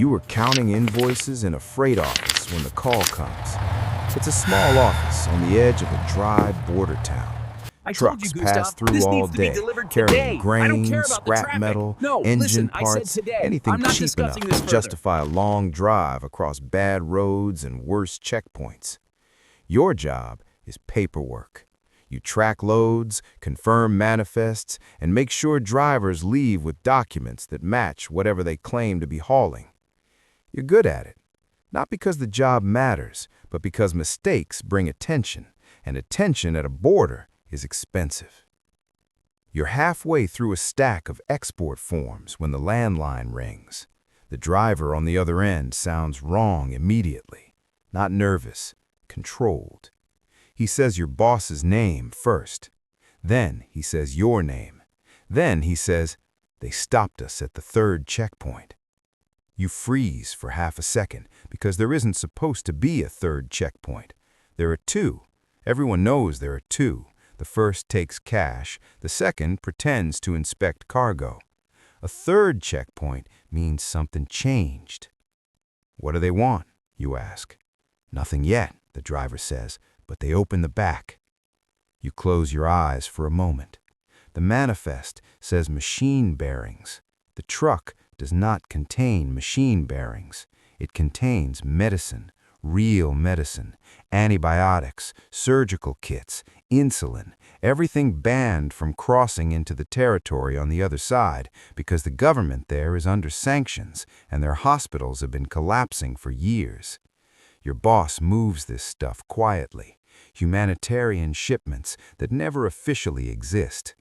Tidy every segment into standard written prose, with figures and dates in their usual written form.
You were counting invoices in a freight office when the call comes. It's a small office on the edge of a dry border town. I told you, Trucks pass Gustav, through this all needs to be day, delivered carrying today. I don't care grain, about the scrap traffic. metal, No, engine listen, I said parts, today. anything I'm not cheap enough discussing this to further. justify a long drive across bad roads and worse checkpoints. Your job is paperwork. You track loads, confirm manifests, and make sure drivers leave with documents that match whatever they claim to be hauling. You're good at it, not because the job matters, but because mistakes bring attention, and attention at a border is expensive. You're halfway through a stack of export forms when the landline rings. The driver on the other end sounds wrong immediately, not nervous, controlled. He says your boss's name first. Then he says your name. Then he says, "They stopped us at the third checkpoint." You freeze for half a second because there isn't supposed to be a third checkpoint. There are two. Everyone knows there are two. The first takes cash. The second pretends to inspect cargo. A third checkpoint means something changed. What do they want? You ask. Nothing yet, the driver says, but they open the back. You close your eyes for a moment. The manifest says machine bearings. The truck does not contain machine bearings. It contains medicine, real medicine, antibiotics, surgical kits, insulin, everything banned from crossing into the territory on the other side because the government there is under sanctions and their hospitals have been collapsing for years. Your boss moves this stuff quietly, humanitarian shipments that never officially exist.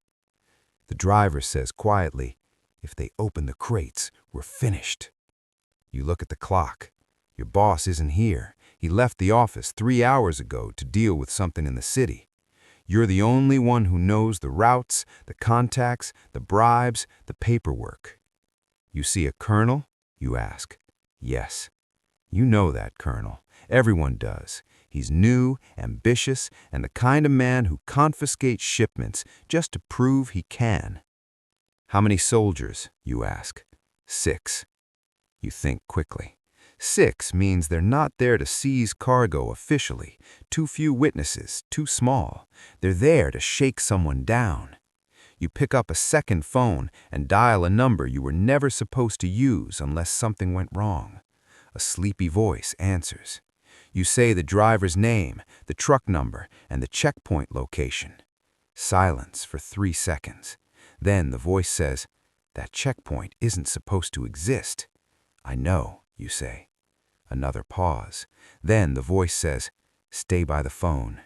The driver says quietly, "If they open the crates, we're finished." You look at the clock. Your boss isn't here. He left the office 3 hours ago to deal with something in the city. You're the only one who knows the routes, the contacts, the bribes, the paperwork. You see a colonel? You ask. Yes. You know that colonel. Everyone does. He's new, ambitious, and the kind of man who confiscates shipments just to prove he can. How many soldiers? You ask. 6. You think quickly. 6 means they're not there to seize cargo officially. Too few witnesses, too small. They're there to shake someone down. You pick up a second phone and dial a number you were never supposed to use unless something went wrong. A sleepy voice answers. You say the driver's name, the truck number, and the checkpoint location. Silence for 3 seconds. Then the voice says, "That checkpoint isn't supposed to exist." "I know," you say. Another pause. Then the voice says, "Stay by the phone."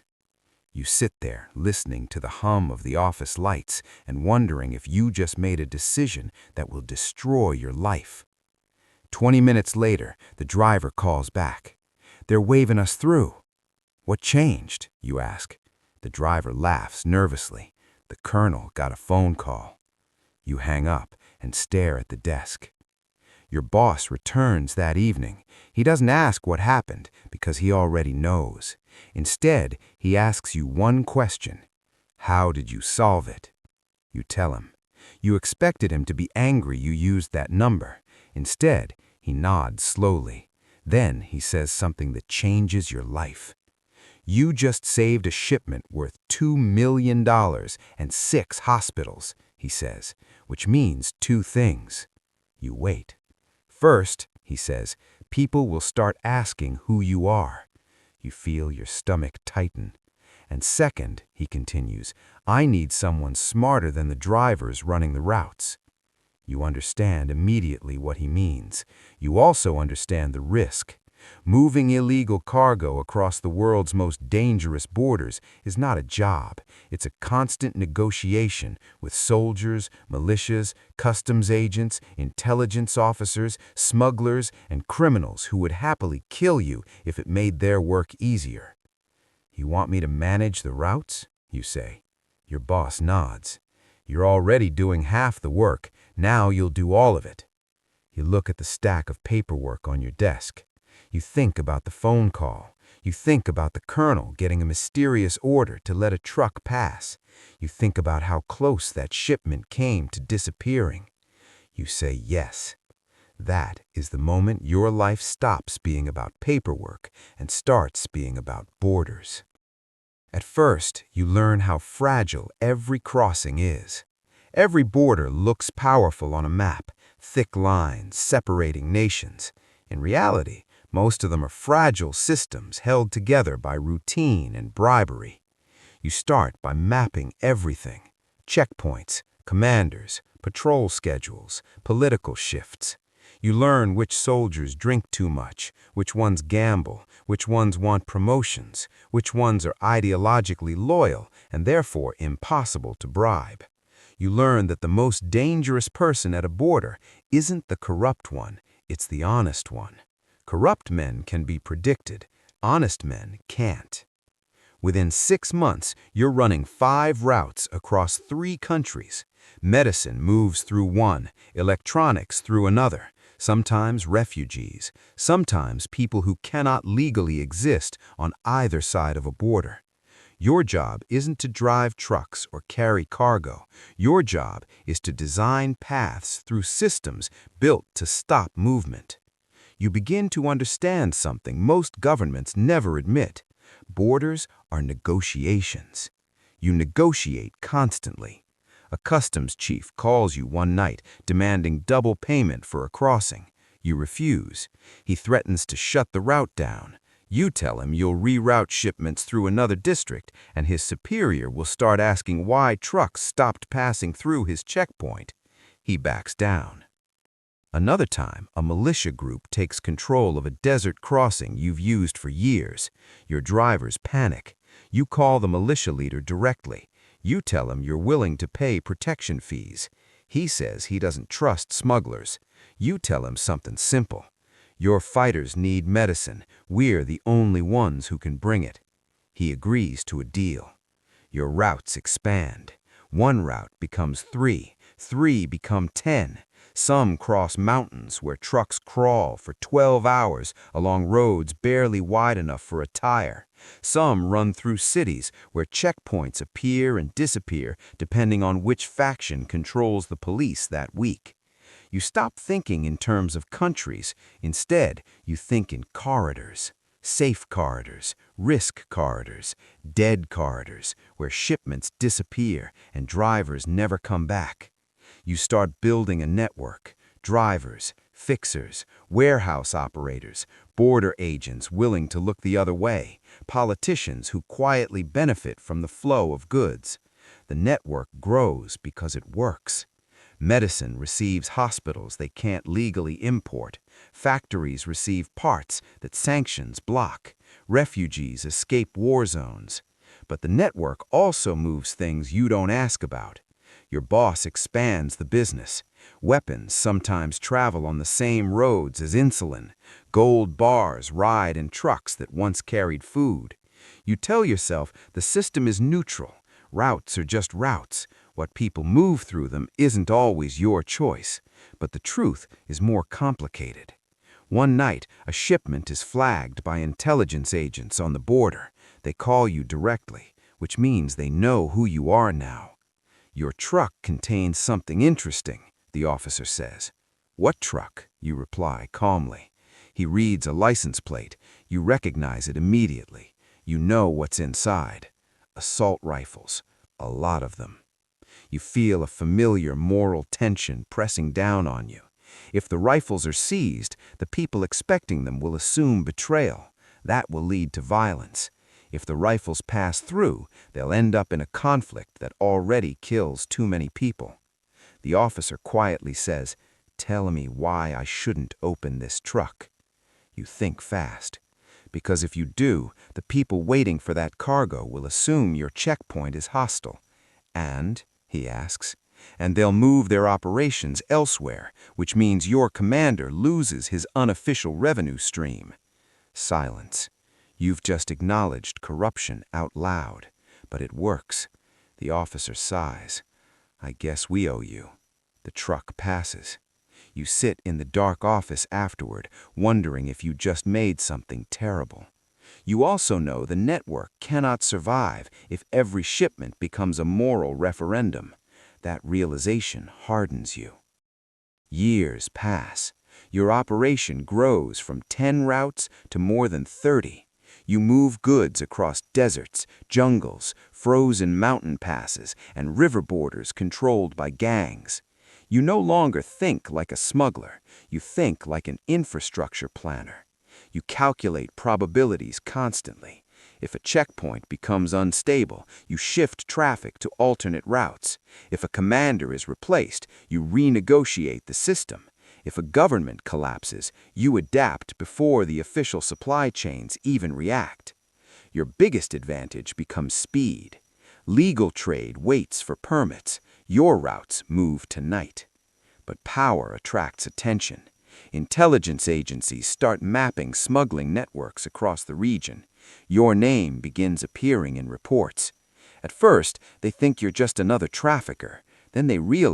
You sit there, listening to the hum of the office lights and wondering if you just made a decision that will destroy your life. 20 minutes later, the driver calls back. "They're waving us through." "What changed?" you ask. The driver laughs nervously. "The colonel got a phone call." You hang up and stare at the desk. Your boss returns that evening. He doesn't ask what happened because he already knows. Instead, he asks you one question. How did you solve it? You tell him. You expected him to be angry you used that number. Instead, he nods slowly. Then he says something that changes your life. You just saved a shipment worth $2 million and 6 hospitals, he says, which means 2 things. You wait. First, he says, people will start asking who you are. You feel your stomach tighten. And second, he continues, I need someone smarter than the drivers running the routes. You understand immediately what he means. You also understand the risk. Moving illegal cargo across the world's most dangerous borders is not a job. It's a constant negotiation with soldiers, militias, customs agents, intelligence officers, smugglers, and criminals who would happily kill you if it made their work easier. You want me to manage the routes? You say. Your boss nods. You're already doing half the work. Now you'll do all of it. You look at the stack of paperwork on your desk. You think about the phone call. You think about the colonel getting a mysterious order to let a truck pass. You think about how close that shipment came to disappearing. You say yes. That is the moment your life stops being about paperwork and starts being about borders. At first, you learn how fragile every crossing is. Every border looks powerful on a map, thick lines separating nations. In reality, most of them are fragile systems held together by routine and bribery. You start by mapping everything: checkpoints, commanders, patrol schedules, political shifts. You learn which soldiers drink too much, which ones gamble, which ones want promotions, which ones are ideologically loyal and therefore impossible to bribe. You learn that the most dangerous person at a border isn't the corrupt one, it's the honest one. Corrupt men can be predicted, honest men can't. Within 6 months, you're running 5 routes across 3 countries. Medicine moves through one, electronics through another, sometimes refugees, sometimes people who cannot legally exist on either side of a border. Your job isn't to drive trucks or carry cargo. Your job is to design paths through systems built to stop movement. You begin to understand something most governments never admit. Borders are negotiations. You negotiate constantly. A customs chief calls you one night demanding double payment for a crossing. You refuse. He threatens to shut the route down. You tell him you'll reroute shipments through another district, and his superior will start asking why trucks stopped passing through his checkpoint. He backs down. Another time, a militia group takes control of a desert crossing you've used for years. Your drivers panic. You call the militia leader directly. You tell him you're willing to pay protection fees. He says he doesn't trust smugglers. You tell him something simple: your fighters need medicine. We're the only ones who can bring it. He agrees to a deal. Your routes expand. 1 route becomes 3. 3 become 10. Some cross mountains where trucks crawl for 12 hours along roads barely wide enough for a tire. Some run through cities where checkpoints appear and disappear depending on which faction controls the police that week. You stop thinking in terms of countries. Instead, you think in corridors. Safe corridors, risk corridors, dead corridors, where shipments disappear and drivers never come back. You start building a network: drivers, fixers, warehouse operators, border agents willing to look the other way, politicians who quietly benefit from the flow of goods. The network grows because it works. Medicine receives hospitals they can't legally import. Factories receive parts that sanctions block. Refugees escape war zones. But the network also moves things you don't ask about. Your boss expands the business. Weapons sometimes travel on the same roads as insulin. Gold bars ride in trucks that once carried food. You tell yourself the system is neutral. Routes are just routes. What people move through them isn't always your choice. But the truth is more complicated. One night, a shipment is flagged by intelligence agents on the border. They call you directly, which means they know who you are now. Your truck contains something interesting, the officer says. What truck? You reply calmly. He reads a license plate. You recognize it immediately. You know what's inside. Assault rifles. A lot of them. You feel a familiar moral tension pressing down on you. If the rifles are seized, the people expecting them will assume betrayal. That will lead to violence. If the rifles pass through, they'll end up in a conflict that already kills too many people. The officer quietly says, "Tell me why I shouldn't open this truck." You think fast. Because if you do, the people waiting for that cargo will assume your checkpoint is hostile. And, he asks, and they'll move their operations elsewhere, which means your commander loses his unofficial revenue stream. Silence. You've just acknowledged corruption out loud, but it works. The officer sighs. I guess we owe you. The truck passes. You sit in the dark office afterward, wondering if you just made something terrible. You also know the network cannot survive if every shipment becomes a moral referendum. That realization hardens you. Years pass. Your operation grows from 10 routes to more than 30. You move goods across deserts, jungles, frozen mountain passes, and river borders controlled by gangs. You no longer think like a smuggler, you think like an infrastructure planner. You calculate probabilities constantly. If a checkpoint becomes unstable, you shift traffic to alternate routes. If a commander is replaced, you renegotiate the system. If a government collapses, you adapt before the official supply chains even react. Your biggest advantage becomes speed. Legal trade waits for permits. Your routes move tonight. But power attracts attention. Intelligence agencies start mapping smuggling networks across the region. Your name begins appearing in reports. At first, they think you're just another trafficker. Then they realize